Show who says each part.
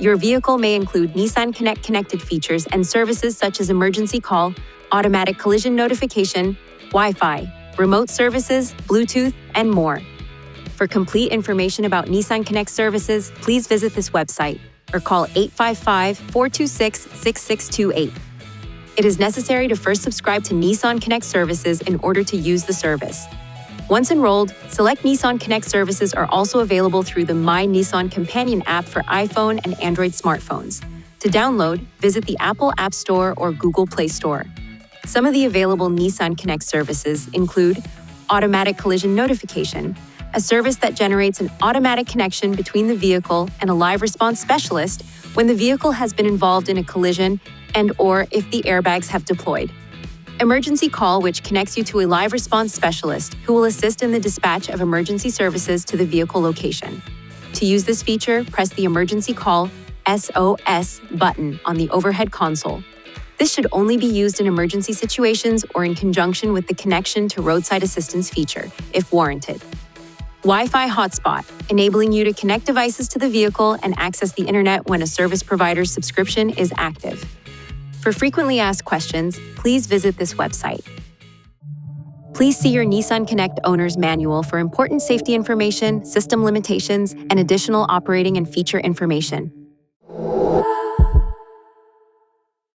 Speaker 1: Your vehicle may include NissanConnect connected features and services such as emergency call, automatic collision notification, Wi-Fi, remote services, Bluetooth, and more. For complete information about NissanConnect services, please visit this website or call 855-426-6628. It is necessary to first subscribe to NissanConnect services in order to use the service. Once enrolled, select NissanConnect services are also available through the My Nissan Companion app for iPhone and Android smartphones. To download, visit the Apple App Store or Google Play Store. Some of the available NissanConnect services include automatic collision notification, a service that generates an automatic connection between the vehicle and a live response specialist when the vehicle has been involved in a collision and/or if the airbags have deployed. Emergency call, which connects you to a live response specialist who will assist in the dispatch of emergency services to the vehicle location. To use this feature, press the Emergency Call SOS button on the overhead console. This should only be used in emergency situations or in conjunction with the connection to roadside assistance feature, if warranted. Wi-Fi hotspot, enabling you to connect devices to the vehicle and access the internet when a service provider's subscription is active. For frequently asked questions, please visit this website. Please see your NissanConnect owner's manual for important safety information, system limitations, and additional operating and feature information.